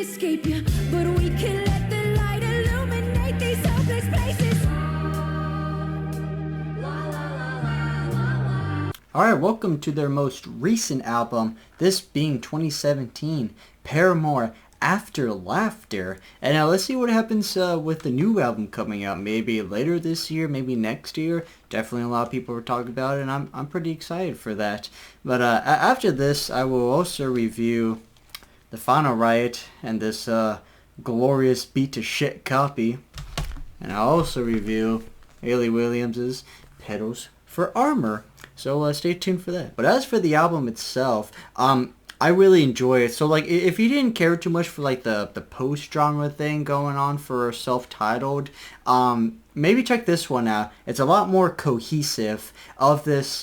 escape you, but we can let the light illuminate these hopeless places. Alright, welcome to their most recent album, this being 2017, Paramore, After Laughter. And now let's see what happens with the new album coming out, maybe later this year, maybe next year. Definitely a lot of people are talking about it, and I'm pretty excited for that. But after this, I will also review The Final Riot and this glorious beat to shit copy. And I'll also review Hayley Williams' Petals for Armor. So stay tuned for that. But as for the album itself, I really enjoy it. So like, if you didn't care too much for like the post-genre thing going on for self-titled, maybe check this one out. It's a lot more cohesive of this,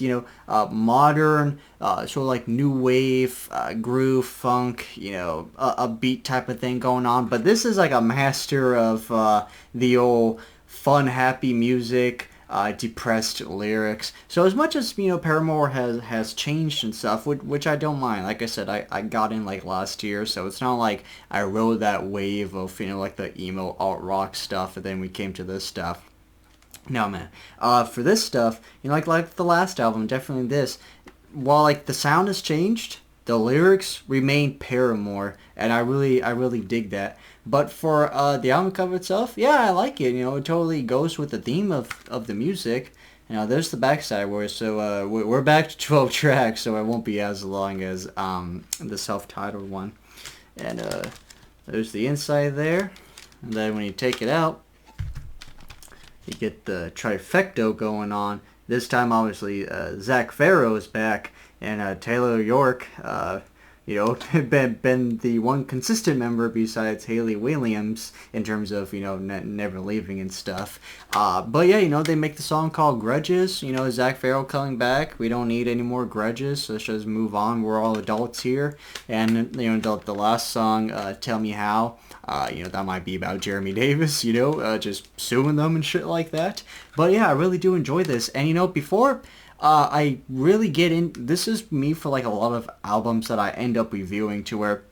modern, sort of like new wave, groove, funk, a beat type of thing going on. But this is like a master of the old fun, happy music. Depressed lyrics. So as much as Paramore has changed and stuff, which I don't mind. Like I said, I got in like last year, so it's not like I rode that wave of like the emo alt rock stuff, and then we came to this stuff. No man, for this stuff, like the last album, definitely this. While like the sound has changed, the lyrics remain Paramore, and I really dig that. But for the album cover itself, yeah, I like it. It totally goes with the theme of the music. There's the backside where, so we're back to 12 tracks, so it won't be as long as the self-titled one. And there's the inside there. And then when you take it out, you get the trifecta going on. This time, obviously, Zach Farrow is back, and Taylor York, been the one consistent member besides Hayley Williams in terms of, never leaving and stuff. But yeah, they make the song called Grudges. Zach Farrow coming back. We don't need any more grudges, so let's just move on. We're all adults here. And, the last song, Tell Me How, that might be about Jeremy Davis, just suing them and shit like that. But yeah, I really do enjoy this. And, before I really get in. This is me for like a lot of albums that I end up reviewing, to where,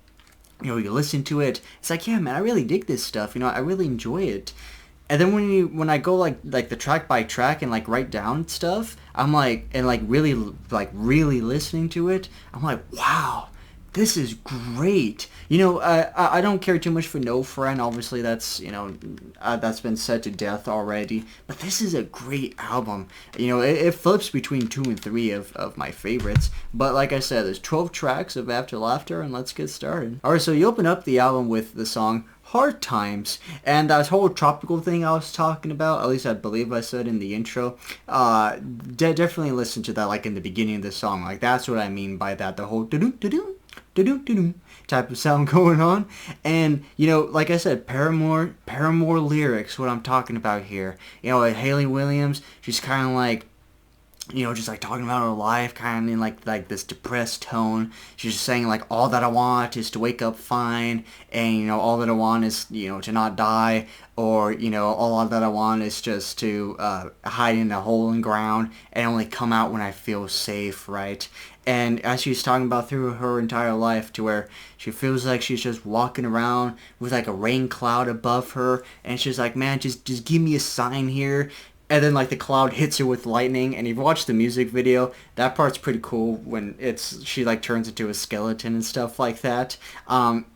you listen to it, it's like, yeah, man, I really dig this stuff. I really enjoy it. And then when I go like the track by track and like write down stuff, I'm like, and like really listening to it, I'm like, wow, this is great. I don't care too much for No Friend. Obviously, that's, that's been said to death already. But this is a great album. It flips between 2 and 3 of my favorites. But like I said, there's 12 tracks of After Laughter, and let's get started. Alright, so you open up the album with the song Hard Times, and that whole tropical thing I was talking about, at least I believe I said in the intro, definitely listen to that like in the beginning of the song. Like, that's what I mean by that, the whole do-do-do-do type of sound going on. And like I said, Paramore lyrics, what I'm talking about here. Hayley Williams, she's kind of like, just like talking about her life, kind of in like this depressed tone. She's just saying like, all that I want is to wake up fine, and all that I want is to not die, or all that I want is just to hide in a hole in the ground and only come out when I feel safe, right? And as she's talking about through her entire life, to where she feels like she's just walking around with like a rain cloud above her, and she's like, man, just give me a sign here. And then like the cloud hits her with lightning, and you've watched the music video, that part's pretty cool when she like turns into a skeleton and stuff like that.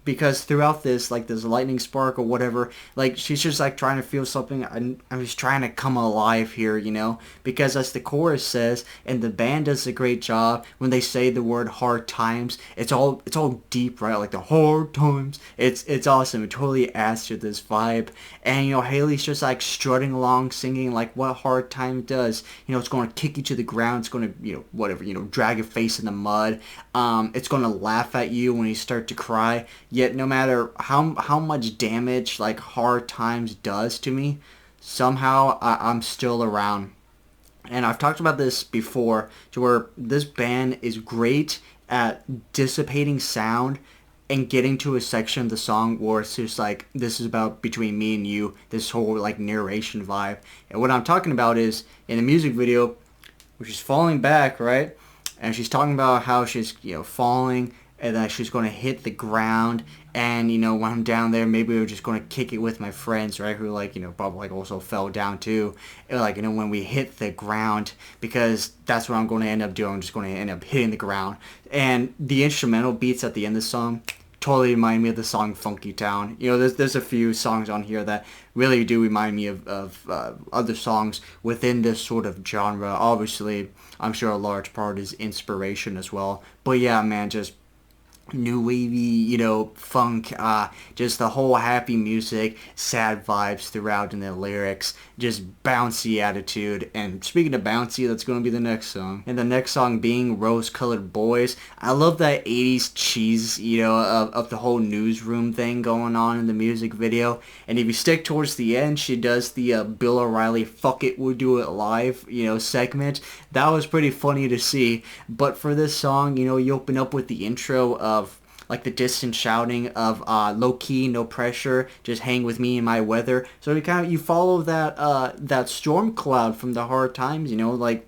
Because throughout this, like this lightning spark or whatever, like she's just like trying to feel something. I'm just trying to come alive here, because as the chorus says, and the band does a great job when they say the word hard times, it's all deep, right? Like the hard times. It's awesome. It totally adds to this vibe. And Hayley's just like strutting along, singing like what hard time does. It's going to kick you to the ground. It's going to, drag your face in the mud. It's going to laugh at you when you start to cry. Yet no matter how much damage like hard times does to me, somehow I'm still around. And I've talked about this before, to where this band is great at dissipating sound and getting to a section of the song where it's just like, this is about between me and you, this whole like narration vibe. And what I'm talking about is in the music video, where she's falling back, right? And she's talking about how she's, falling and then she's going to hit the ground. And, when I'm down there, maybe we're just going to kick it with my friends, right, who, like, probably, like, also fell down, too. And, like, when we hit the ground, because that's what I'm going to end up doing. I'm just going to end up hitting the ground. And the instrumental beats at the end of the song totally remind me of the song Funky Town. There's a few songs on here that really do remind me of other songs within this sort of genre. Obviously, I'm sure a large part is inspiration as well. But, yeah, man, just new wavy, funk, just the whole happy music, sad vibes throughout in the lyrics, just bouncy attitude. And speaking of bouncy, that's going to be the next song. And the next song being Rose Colored Boys. I love that 80s cheese, of the whole newsroom thing going on in the music video. And if you stick towards the end, she does the Bill O'Reilly "Fuck It, We'll Do It Live," segment. That was pretty funny to see. But for this song, you open up with the intro of like the distant shouting of low key, no pressure, just hang with me in my weather. So you follow that storm cloud from the Hard Times, like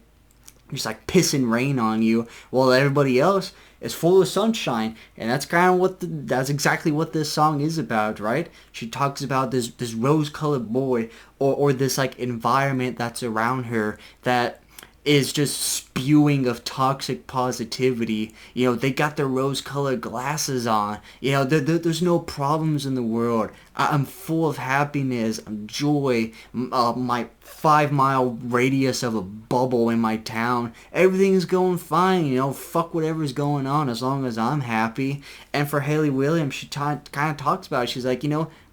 just like pissing rain on you, while everybody else is full of sunshine. And that's that's exactly what this song is about, right? She talks about this rose-colored boy, or this like environment that's around her that is just spewing of toxic positivity. They got their rose-colored glasses on. There's no problems in the world. I'm full of happiness, joy, my 5-mile radius of a bubble in my town. Everything's going fine, fuck whatever's going on as long as I'm happy. And for Hayley Williams, she kind of talks about it. She's like,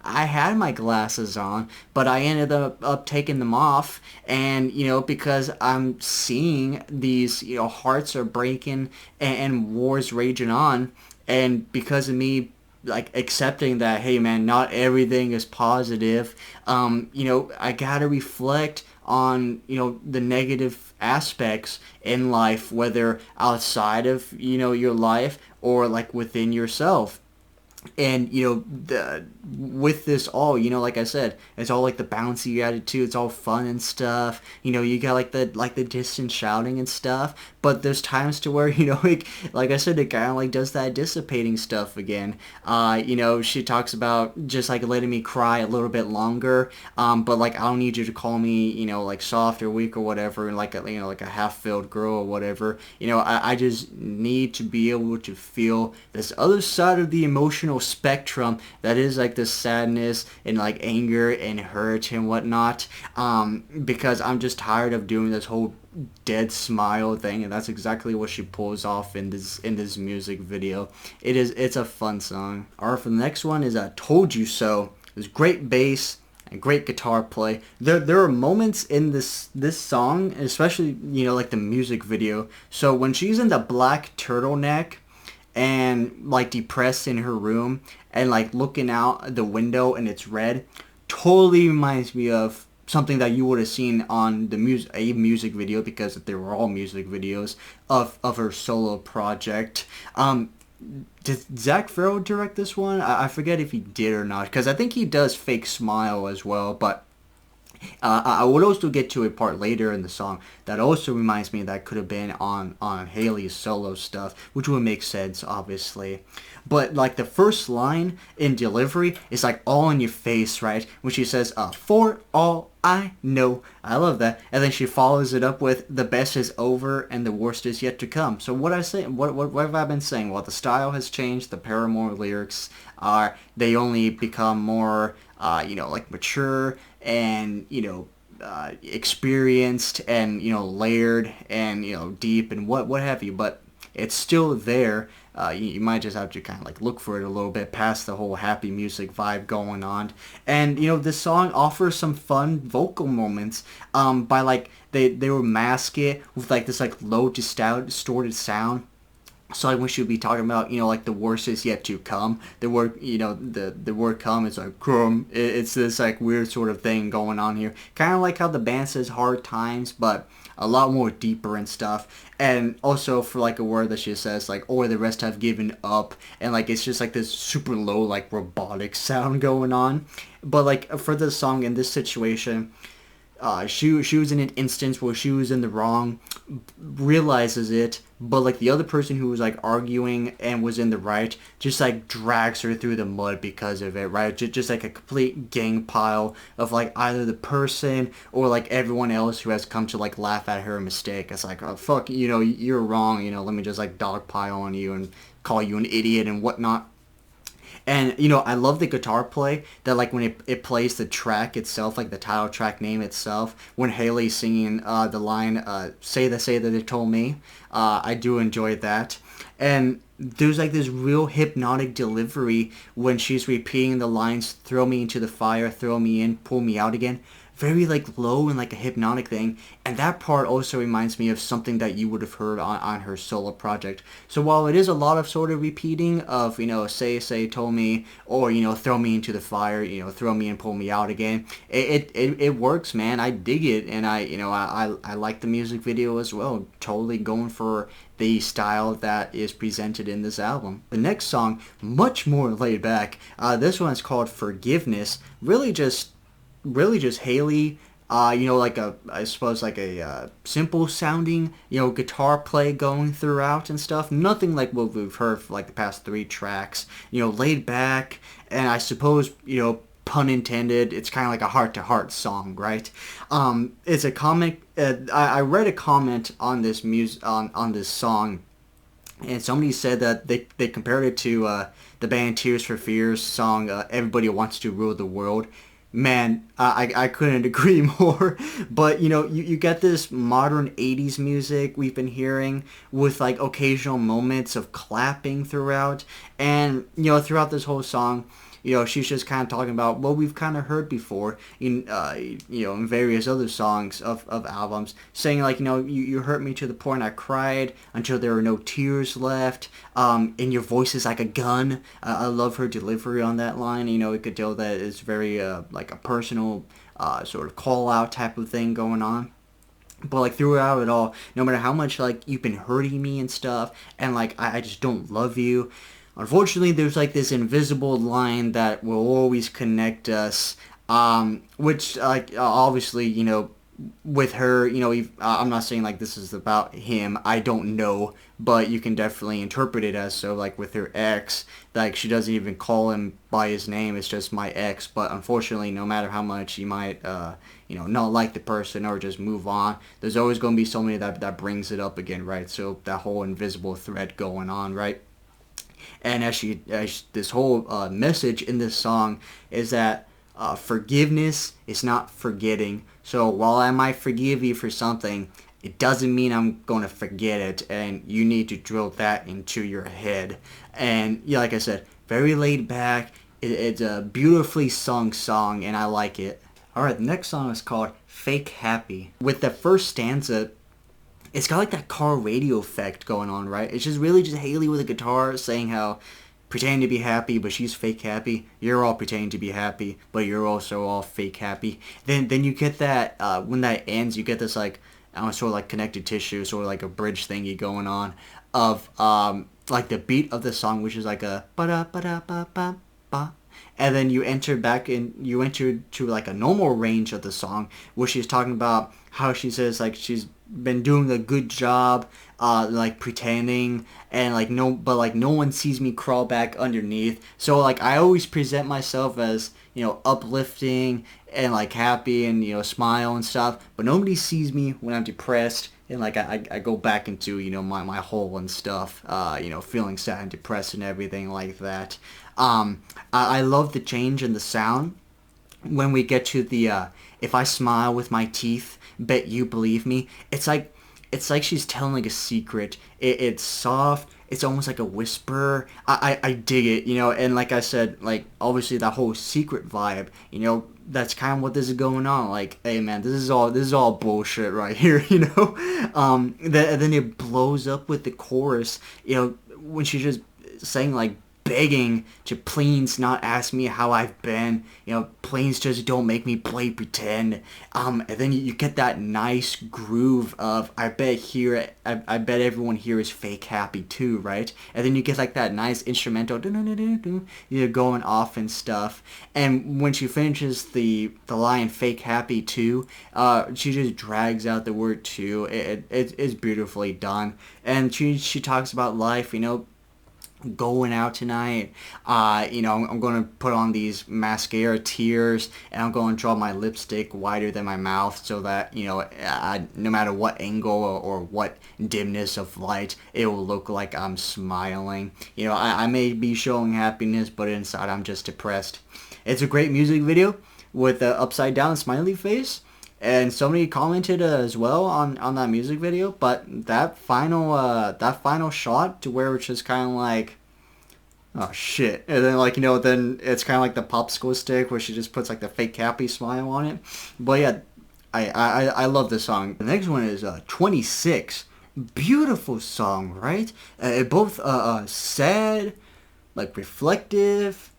I had my glasses on, but I ended up taking them off, and, because I'm seeing these, hearts are breaking and wars raging on, and because of me, like, accepting that, hey, man, not everything is positive, I gotta reflect on, the negative aspects in life, whether outside of, your life or, like, within yourself. And with this all, like I said, it's all like the bouncy attitude, it's all fun and stuff. You got like the distant shouting and stuff, but there's times to where like I said, it kind of like does that dissipating stuff again. She talks about just like letting me cry a little bit longer, but like I don't need you to call me like soft or weak or whatever, and like a half-filled girl or whatever. I just need to be able to feel this other side of the emotional spectrum that is like this sadness and like anger and hurt and whatnot, because I'm just tired of doing this whole dead smile thing, and that's exactly what she pulls off in this music video. It's a fun song. Alright, for the next one is Told You So. There's great bass and great guitar play. There are moments in this song, especially like the music video. So when she's in the black turtleneck and like depressed in her room and like looking out the window and it's red, totally reminds me of something that you would have seen on a music video, because they were all music videos of her solo project. Did Zach Farrell direct this one? I forget if he did or not, because I think he does Fake Smile as well, but I would also get to a part later in the song that also reminds me that could have been on Hayley's solo stuff, which would make sense, obviously. But like the first line in delivery is like all in your face, right? When she says, "For all I know." I love that. And then she follows it up with, "The best is over and the worst is yet to come." So what have I been saying? Well, the style has changed. The Paramore lyrics they only become more like mature and experienced and layered and deep and what have you, but it's still there. You might just have to kind of like look for it a little bit past the whole happy music vibe going on. And this song offers some fun vocal moments by like they would mask it with like this like low distorted sound. So like when she would be talking about, like the worst is yet to come, the word, the word come is like come. It's this like weird sort of thing going on here. Kind of like how the band says hard times, but a lot more deeper and stuff. And also for like a word that she says like, or the rest have given up. And like it's just like this super low like robotic sound going on. But like for this song in this situation, she was in an instance where she was in the wrong, realizes it, but like the other person who was like arguing and was in the right just like drags her through the mud because of it, right? Just like a complete gang pile of like either the person or like everyone else who has come to like laugh at her mistake. It's like, oh fuck, you're wrong, let me just like dogpile on you and call you an idiot and whatnot. And, I love the guitar play that, like, when it plays the track itself, like the title track name itself, when Haley's singing the line, say that they told me. I do enjoy that. And there's, like, this real hypnotic delivery when she's repeating the lines, throw me into the fire, throw me in, pull me out again. Very, like, low and, like, a hypnotic thing. And that part also reminds me of something that you would have heard on her solo project. So while it is a lot of sort of repeating of, say, told me, or, throw me into the fire, throw me and pull me out again, it works, man. I dig it. And I like the music video as well. Totally going for the style that is presented in this album. The next song, much more laid back. This one's called Forgiveness. Really just Haley, like I suppose like a simple sounding, guitar play going throughout and stuff. Nothing like what we've heard for like the past 3 tracks. Laid back, and I suppose, pun intended, it's kind of like a heart-to-heart song, right? It's a comment. I read a comment on this on this song, and somebody said that they compared it to the band Tears for Fears song, Everybody Wants to Rule the World. Man, I couldn't agree more. But, you get this modern 80s music we've been hearing with, like, occasional moments of clapping throughout. And, throughout this whole song, she's just kind of talking about what we've kind of heard before in, in various other songs of albums, saying like, you hurt me to the point I cried until there were no tears left, and your voice is like a gun. I love her delivery on that line. You could tell that it's very, like a personal, sort of call out type of thing going on. But, like, throughout it all, no matter how much, like, you've been hurting me and stuff, and, like, I just don't love you. Unfortunately, there's, like, this invisible line that will always connect us, which, like, obviously, with her, I'm not saying, like, this is about him. I don't know, but you can definitely interpret it as so, like, with her ex, like, she doesn't even call him by his name. It's just my ex. But unfortunately, no matter how much you might, not like the person or just move on, there's always going to be somebody that brings it up again, right? So that whole invisible thread going on, right? And as this whole message in this song is that forgiveness is not forgetting. So while I might forgive you for something, it doesn't mean I'm going to forget it, and you need to drill that into your head. And yeah, like I said, very laid back. It's a beautifully sung song, and I like it. Alright, the next song is called Fake Happy. With the first stanza, it's got like that car radio effect going on, right? It's just really just Haley with a guitar saying how pretending to be happy, but she's fake happy. You're all pretending to be happy, but you're also all fake happy. Then you get that, when that ends, you get this like, sort of like connected tissue, sort of like a bridge thingy going on of, like the beat of the song, which is like a ba-da-ba-da-ba-ba-ba. And then you enter to like a normal range of the song where she's talking about how she says like she's been doing a good job, like pretending, and like no one sees me crawl back underneath. So like I always present myself as, uplifting and like happy and, smile and stuff, but nobody sees me when I'm depressed. And like I go back into, my hole and stuff, feeling sad and depressed and everything like that. I love the change in the sound when we get to the if I smile with my teeth, bet you believe me. It's like she's telling like a secret. It's soft. It's almost like a whisper. I dig it, and like I said, like obviously that whole secret vibe, that's kind of what this is going on. Like, hey man, this is all bullshit right here, then it blows up with the chorus, when she's just saying like begging to please not ask me how I've been. You know, please just don't make me play pretend. And then you get that nice groove of I bet everyone here is fake happy too, right? And then you get like that nice instrumental going off and stuff. And when she finishes the line fake happy too, she just drags out the word too. It's beautifully done. And she talks about life, you know, going out tonight. You know, I'm going to put on these mascara tears, and I'm going to draw my lipstick wider than my mouth so that, you know, no matter what angle or what dimness of light, it will look like I'm smiling. You know, I may be showing happiness, but inside I'm just depressed. It's a great music video with an upside down smiley face. And somebody commented as well on that music video, but that final shot to where it's just kind of like, oh shit, and then like, you know, then it's kind of like the popsicle stick where she just puts like the fake happy smile on it. But yeah, I love this song. The next one is 26. Beautiful song, right? Both sad, like reflective,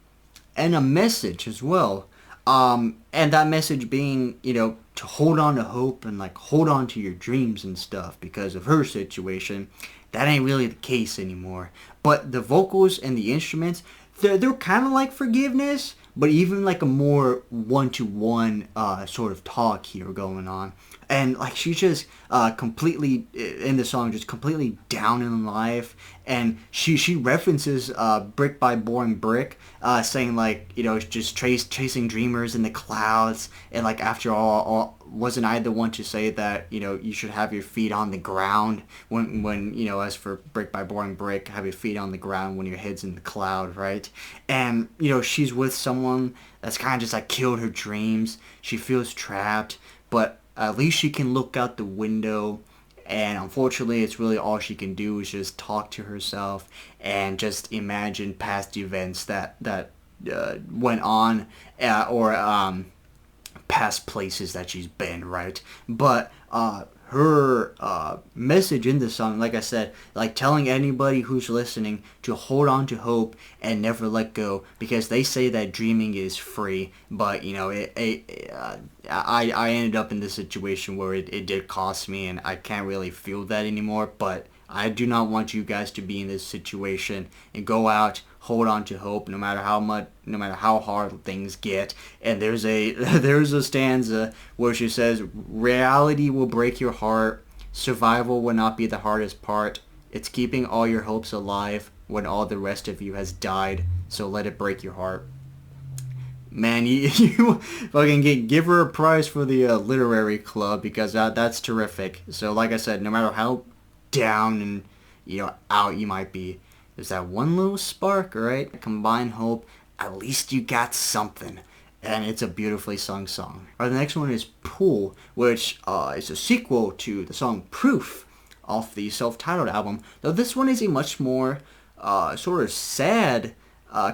and a message as well. And that message being, you know, to hold on to hope and like hold on to your dreams and stuff, because of her situation, that ain't really the case anymore. But the vocals and the instruments, they're kind of like forgiveness, but even like a more one-to-one sort of talk here going on. And like she's just completely in the song, just completely down in life, and she references Brick by Boring Brick, saying like, you know, just chasing dreamers in the clouds, and like after all, wasn't I the one to say that, you know, you should have your feet on the ground when you know, as for Brick by Boring Brick, have your feet on the ground when your head's in the cloud, right? And you know, she's with someone that's kind of just like killed her dreams. She feels trapped, but at least she can look out the window, and unfortunately it's really all she can do is just talk to herself and just imagine past events that went on, or past places that she's been, right? But her message in the song, like I said, like telling anybody who's listening to hold on to hope and never let go, because they say that dreaming is free, but you know, I ended up in this situation where it did cost me, and I can't really feel that anymore. But I do not want you guys to be in this situation, and go out, hold on to hope, no matter how hard things get. And there's a stanza where she says, reality will break your heart, survival will not be the hardest part, it's keeping all your hopes alive when all the rest of you has died, so let it break your heart. Man, you fucking give her a prize for the literary club, because that's terrific. So like I said, no matter how down and, you know, out you might be, there's that one little spark, right? Combine hope, at least you got something. And it's a beautifully sung song. Alright, the next one is Pool, which is a sequel to the song Proof off the self-titled album. Though this one is a much more sort of sad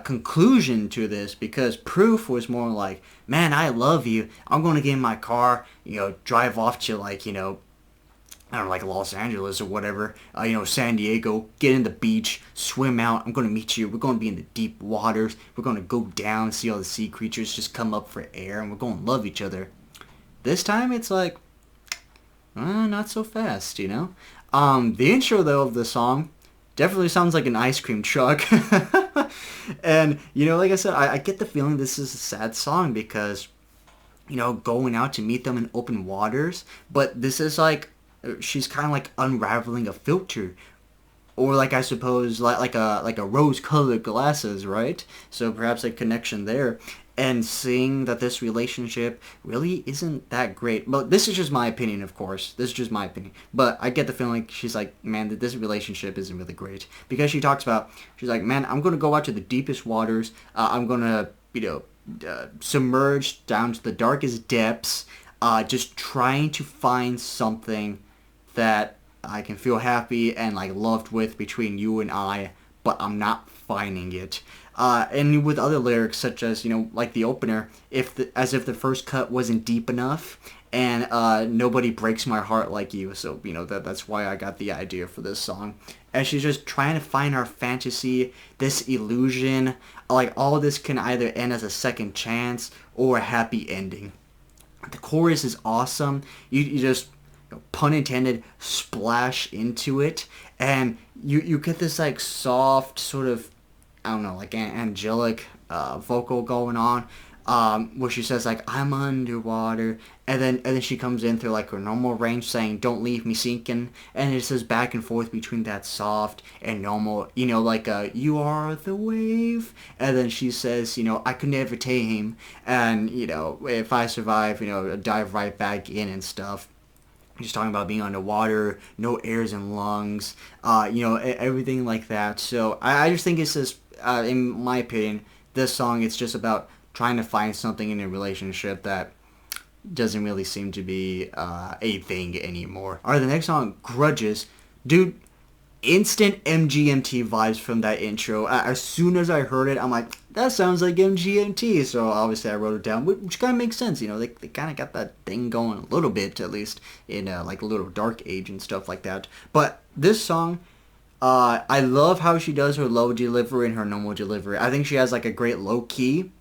conclusion to this, because Proof was more like, man, I love you, I'm going to get in my car, you know, drive off to, like, you know, I don't know, like Los Angeles or whatever, you know, San Diego, get in the beach, swim out, I'm going to meet you, we're going to be in the deep waters, we're going to go down, see all the sea creatures just come up for air, and we're going to love each other. This time it's like, not so fast, you know? The intro, though, of the song definitely sounds like an ice cream truck. And, you know, like I said, I get the feeling this is a sad song because, you know, going out to meet them in open waters, but this is like, she's kind of like unraveling a filter, or like, I suppose, like a rose-colored glasses, right? So perhaps a connection there, and seeing that this relationship really isn't that great. But this is just my opinion, of course. This is just my opinion. But I get the feeling like she's like, man, that this relationship isn't really great, because she talks about, she's like, man, I'm gonna go out to the deepest waters. I'm gonna, you know, submerge down to the darkest depths, just trying to find something that I can feel happy and like loved with between you and I, but I'm not finding it. And with other lyrics, such as, you know, like the opener, as if the first cut wasn't deep enough, and nobody breaks my heart like you. So, you know, that's why I got the idea for this song. And she's just trying to find our fantasy, this illusion. Like, all this can either end as a second chance or a happy ending. The chorus is awesome. You just, pun intended, splash into it, and you get this like soft sort of, I don't know, like angelic vocal going on, where she says like, I'm underwater, and then she comes in through like her normal range saying, don't leave me sinking, and it says back and forth between that soft and normal, you know, like you are the wave, and then she says, you know, I could never tame, and you know, if I survive, you know, dive right back in and stuff. Just talking about being underwater, no airs and lungs, you know, everything like that. So I just think it's just, in my opinion, this song, it's just about trying to find something in a relationship that doesn't really seem to be a thing anymore. Alright, the next song, Grudges. Dude, instant MGMT vibes from that intro. As soon as I heard it, I'm like, that sounds like MGMT. So obviously I wrote it down, which kind of makes sense. You know, they kind of got that thing going a little bit, at least in like a little dark age and stuff like that. But this song, I love how she does her low delivery and her normal delivery. I think she has like a great low key,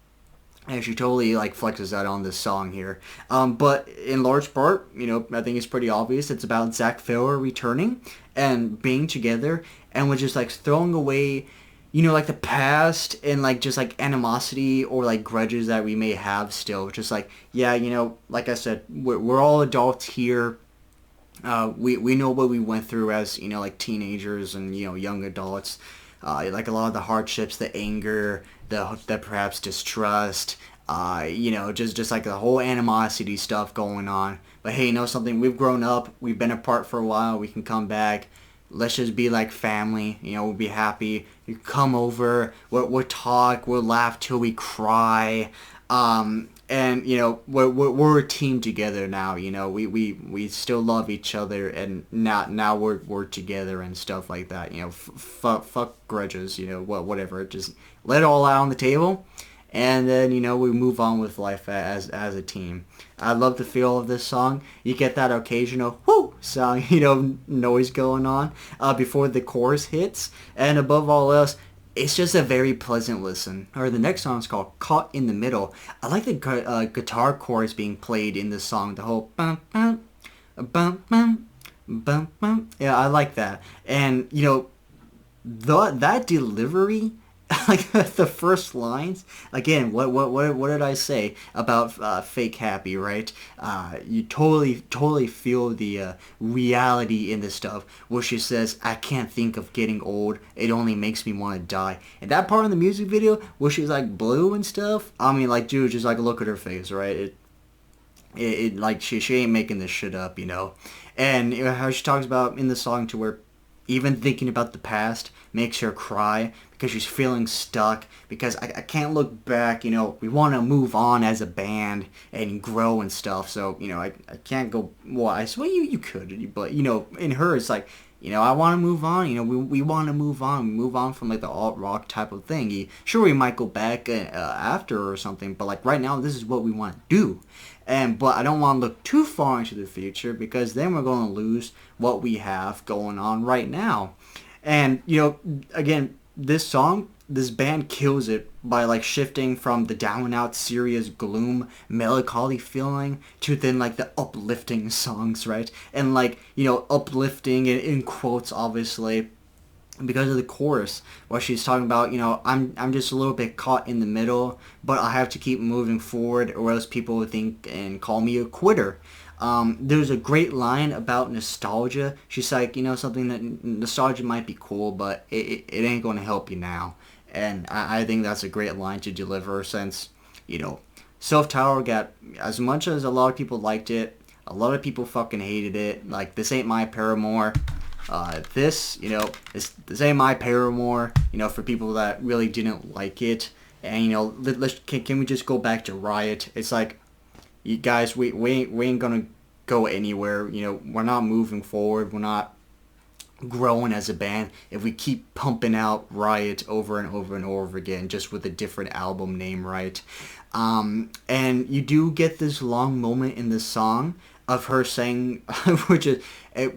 and she totally like flexes that on this song here. But in large part, you know, I think it's pretty obvious. It's about Zach Farrell returning and being together, and we're just like throwing away, you know, like the past and like just like animosity or like grudges that we may have still. Just like, yeah, you know, like I said, we're all adults here. We know what we went through as, you know, like teenagers and, you know, young adults. Like a lot of the hardships, the anger, the perhaps distrust, you know, just like the whole animosity stuff going on. But hey, you know something? We've grown up. We've been apart for a while. We can come back. Let's just be like family. You know, we'll be happy. You come over. We'll talk. We'll laugh till we cry. And you know, we're a team together now. You know, we still love each other, and now we're together and stuff like that. You know, fuck grudges. You know, whatever. Just let it all out on the table, and then, you know, we move on with life as a team. I love the feel of this song. You get that occasional whoo sound, you know, noise going on before the chorus hits, and above all else, it's just a very pleasant listen. Or the next song is called Caught in the Middle. I like the guitar chorus being played in this song. The whole bum bum bum bum bum bum. Yeah, I like that. And you know, that delivery, like the first lines, again, what did I say about fake happy, right? You totally feel the reality in this stuff, where she says, I can't think of getting old, it only makes me want to die. And that part in the music video where she's like blue and stuff, I mean, like, dude, just like look at her face, right? It like she ain't making this shit up, you know. And you know, how she talks about in the song to where even thinking about the past makes her cry because she's feeling stuck, because I can't look back, you know, we want to move on as a band and grow and stuff, so, you know, I can't go, well, I swear you could, but, you know, in her, it's like, you know, I want to move on, you know, we want to move on from, like, the alt-rock type of thing. Sure, we might go back after or something, but, like, right now, this is what we want to do. But I don't want to look too far into the future, because then we're going to lose what we have going on right now. And, you know, again, this song, this band kills it by like shifting from the down and out serious gloom melancholy feeling to then like the uplifting songs, right? And like, you know, uplifting in quotes, obviously, because of the chorus where she's talking about, you know, I'm just a little bit caught in the middle, but I have to keep moving forward or else people will think and call me a quitter. There's a great line about nostalgia. She's like, you know, something that nostalgia might be cool, but it ain't going to help you now. And I think that's a great line to deliver, since, you know, Self Tower got, as much as a lot of people liked it, a lot of people fucking hated it. Like, this ain't my Paramore. This, you know, this ain't my Paramore, you know, for people that really didn't like it. And, you know, can we just go back to Riot? It's like, you guys, we ain't gonna go anywhere. You know, we're not moving forward. We're not growing as a band if we keep pumping out Riot over and over and over again, just with a different album name, right? And you do get this long moment in the song of her saying, which is a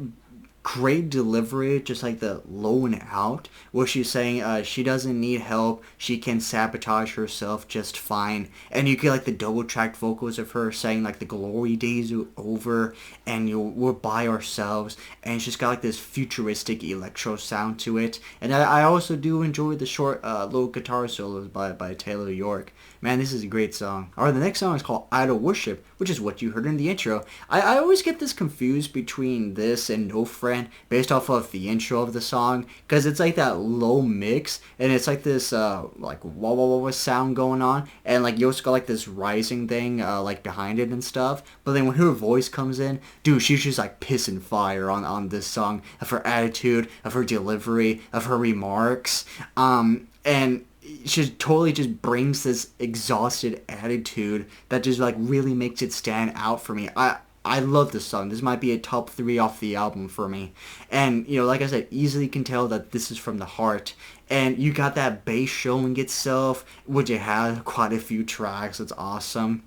great delivery, just like the low and out, where she's saying she doesn't need help, she can sabotage herself just fine. And you get like the double tracked vocals of her saying like the glory days are over and we're by ourselves, and she's got like this futuristic electro sound to it. And I also do enjoy the short little guitar solos by Taylor York. Man, this is a great song. Alright, the next song is called Idol Worship, which is what you heard in the intro. I always get this confused between this and No Friend based off of the intro of the song, because it's like that low mix, and it's like this like wah wah wah sound going on, and like you also got like this rising thing like behind it and stuff. But then when her voice comes in, dude, she's just like pissing fire on this song, of her attitude, of her delivery, of her remarks. And she totally just brings this exhausted attitude that just like really makes it stand out for me. I love this song. This might be a top 3 off the album for me. And, you know, like I said, easily can tell that this is from the heart. And you got that bass showing itself, which it has quite a few tracks. It's awesome.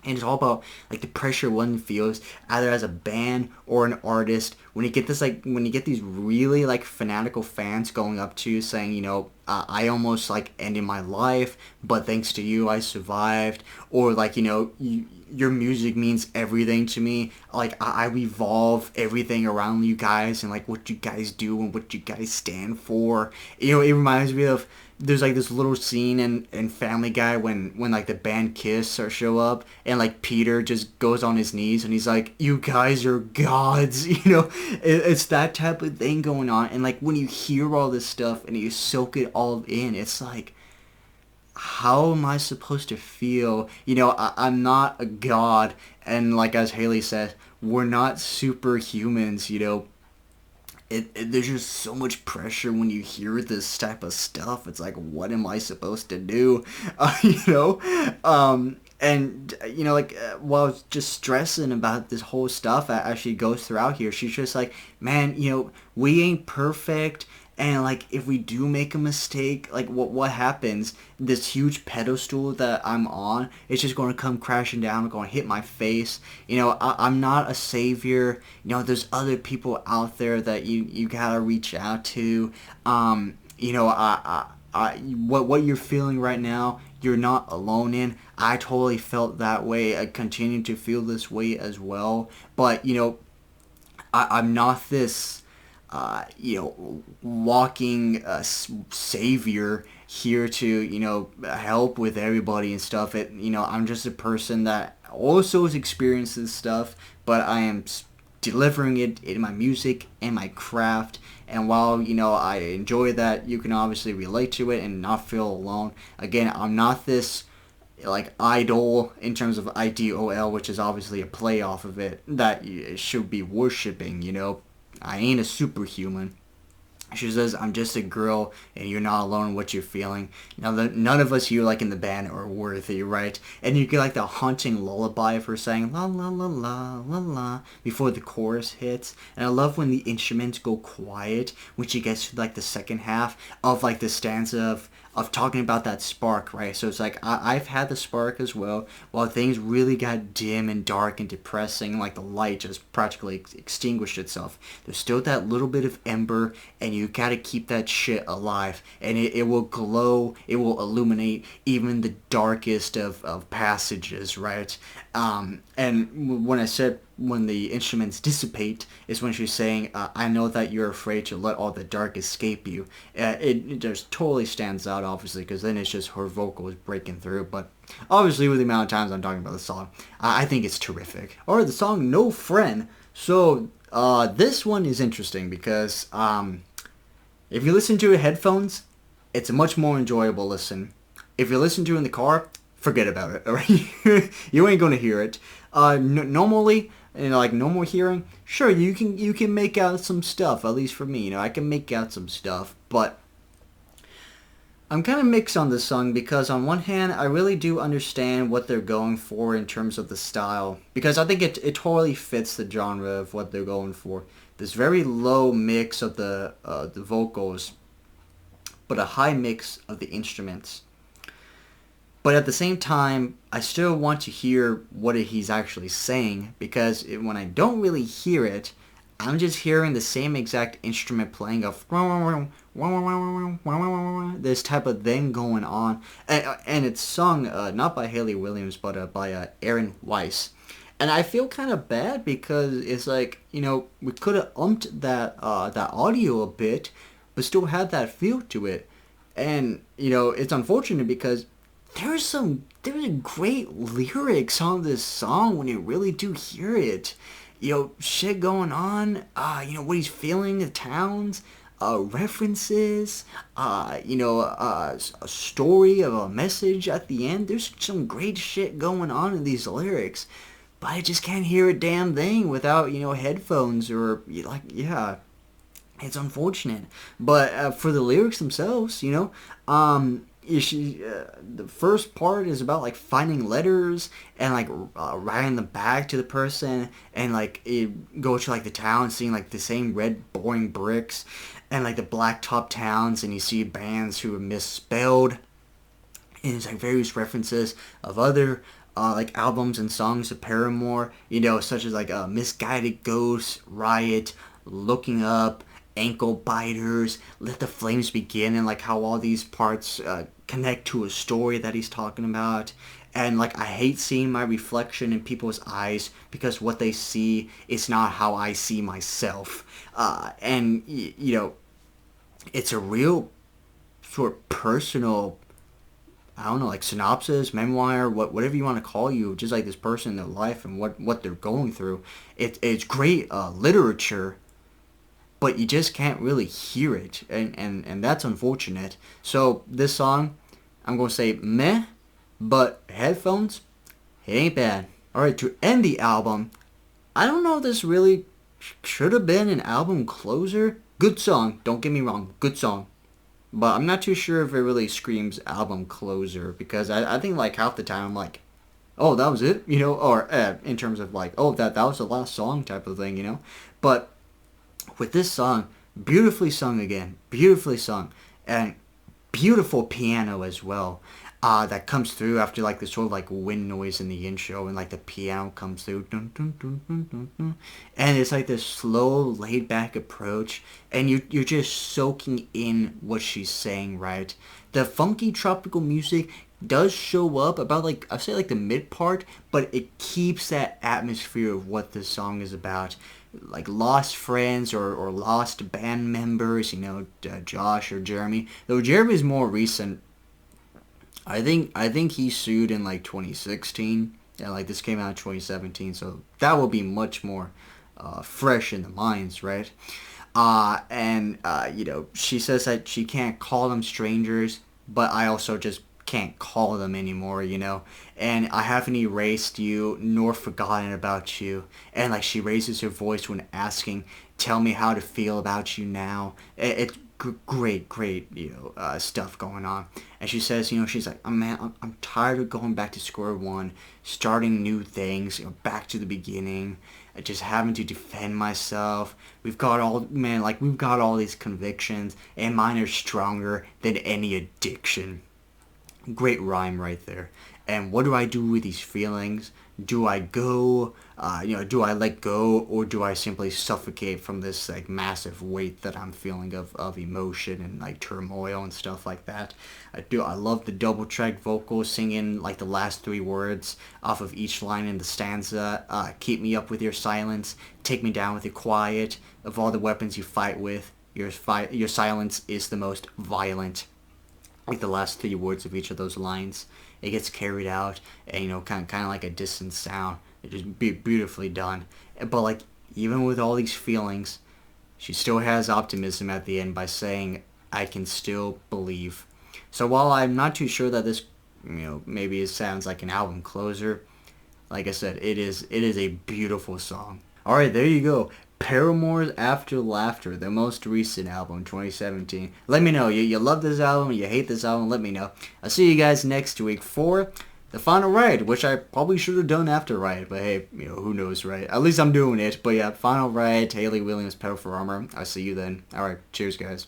And it's all about like the pressure one feels either as a band or an artist when you get this, like when you get these really like fanatical fans going up to you saying, you know, I almost like ended my life, but thanks to you I survived. Or like, you know, your music means everything to me. Like I revolve everything around you guys and like what you guys do and what you guys stand for. You know, it reminds me of, there's like this little scene in Family Guy when like the band Kiss or show up, and like Peter just goes on his knees and he's like, you guys are gods. You know, it's that type of thing going on. And like when you hear all this stuff and you soak it all in, it's like, how am I supposed to feel? You know, I'm not a god, and like as Haley says, we're not superhumans. You know, there's just so much pressure when you hear this type of stuff. It's like, what am I supposed to do? You know? And, you know, like, while just stressing about this whole stuff as she goes throughout here, she's just like, man, you know, we ain't perfect. And, like, if we do make a mistake, like, what happens? This huge pedestal that I'm on, it's just going to come crashing down, going to hit my face. You know, I'm not a savior. You know, there's other people out there that you got to reach out to. You know, what you're feeling right now, you're not alone in. I totally felt that way. I continue to feel this way as well. But, you know, I'm not this... you know, walking savior here to, you know, help with everybody and stuff. You know, I'm just a person that also has experienced this stuff, but I am delivering it in my music and my craft. And while, you know, I enjoy that, you can obviously relate to it and not feel alone. Again, I'm not this like idol in terms of IDOL, which is obviously a play off of it, that you should be worshiping, you know. I ain't a superhuman. She says, I'm just a girl, and you're not alone in what you're feeling. Now, none of us here, like in the band, are worthy, right? And you get like the haunting lullaby of her saying, la la la la la la, before the chorus hits. And I love when the instruments go quiet, when she gets to like the second half of like the stanza of talking about that spark, right? So it's like, I've had the spark as well, while things really got dim and dark and depressing, like the light just practically extinguished itself. There's still that little bit of ember, and you gotta keep that shit alive, and it will glow, it will illuminate even the darkest of passages, right? And when I said when the instruments dissipate is when she's saying, I know that you're afraid to let all the dark escape you. It just totally stands out, obviously, because then it's just her vocals breaking through. But obviously, with the amount of times I'm talking about the song, I think it's terrific. Or the song No Friend. So this one is interesting because if you listen to it headphones, it's a much more enjoyable listen. If you listen to it in the car, forget about it. All right? You ain't gonna hear it. Normally, you know, like normal hearing, sure, you can make out some stuff. At least for me, you know, I can make out some stuff. But I'm kind of mixed on this song because on one hand, I really do understand what they're going for in terms of the style, because I think it totally fits the genre of what they're going for. This very low mix of the vocals, but a high mix of the instruments. But at the same time, I still want to hear what he's actually saying, because when I don't really hear it, I'm just hearing the same exact instrument playing of this type of thing going on. And it's sung not by Haley Williams, but by Aaron Weiss. And I feel kind of bad because it's like, we could have umped that audio a bit, but still had that feel to it. And, it's unfortunate because there's great lyrics on this song when you really do hear it. Shit going on, what he's feeling, the towns, references, a story of a message at the end. There's some great shit going on in these lyrics, but I just can't hear a damn thing without, headphones or, yeah. It's unfortunate. But for the lyrics themselves, the first part is about like finding letters and like writing them back to the person, and like it goes to like the town, seeing like the same red boring bricks and like the blacktop towns, and you see bands who are misspelled, and it's like various references of other like albums and songs of Paramore, such as like Misguided Ghosts, Riot, Looking Up, Ankle Biters, Let the Flames Begin, and like how all these parts connect to a story that he's talking about. And like, I hate seeing my reflection in people's eyes because what they see is not how I see myself. And it's a real sort of personal, I don't know, like synopsis, memoir, whatever you want to call you, just like this person in their life and what they're going through. It's great literature, but you just can't really hear it, and that's unfortunate. So this song, I'm going to say meh, but headphones, it ain't bad. Alright, to end the album, I don't know if this really should have been an album closer. Good song, don't get me wrong, good song. But I'm not too sure if it really screams album closer, because I think like half the time I'm like, oh, that was it, or in terms of like, oh, that was the last song type of thing, But with this song, beautifully sung again, beautifully sung, and beautiful piano as well, that comes through after like the sort of like wind noise in the intro, and like the piano comes through, dun, dun, dun, dun, dun, dun. And it's like this slow, laid back approach, and you're just soaking in what she's saying, right? The funky tropical music does show up about like, I say like the mid part, but it keeps that atmosphere of what this song is about. Like lost friends or lost band members, Josh or Jeremy. Though Jeremy's more recent. I think he sued in like 2016, and like this came out in 2017, so that will be much more fresh in the minds, right? And she says that she can't call them strangers, but I also just can't call them anymore, and I haven't erased you nor forgotten about you. And like, she raises her voice when asking, tell me how to feel about you now. It's great stuff going on. And she says, she's like, oh, man, I'm tired of going back to square one, starting new things, back to the beginning, just having to defend myself. We've got all these convictions, and mine are stronger than any addiction. Great rhyme right there. And what do I do with these feelings? Do I go, do I let go, or do I simply suffocate from this like massive weight that I'm feeling of emotion and like turmoil and stuff like that? I love the double track vocals singing like the last three words off of each line in the stanza. Keep me up with your silence, take me down with your quiet. Of all the weapons you fight with, your silence is the most violent. Like the last three words of each of those lines, it gets carried out, and kind of like a distant sound. It just beautifully done. But like, even with all these feelings, she still has optimism at the end by saying, I can still believe. So while I'm not too sure that this, maybe it sounds like an album closer, like I said, it is a beautiful song. Alright, there you go. Paramore's After Laughter, their most recent album, 2017. Let me know. You love this album, you hate this album, let me know. I'll see you guys next week for the final ride, which I probably should have done after Ride, but hey, who knows, right? At least I'm doing it. But yeah, final ride, Haley Williams, Pedal for Armor. I'll see you then. Alright, cheers, guys.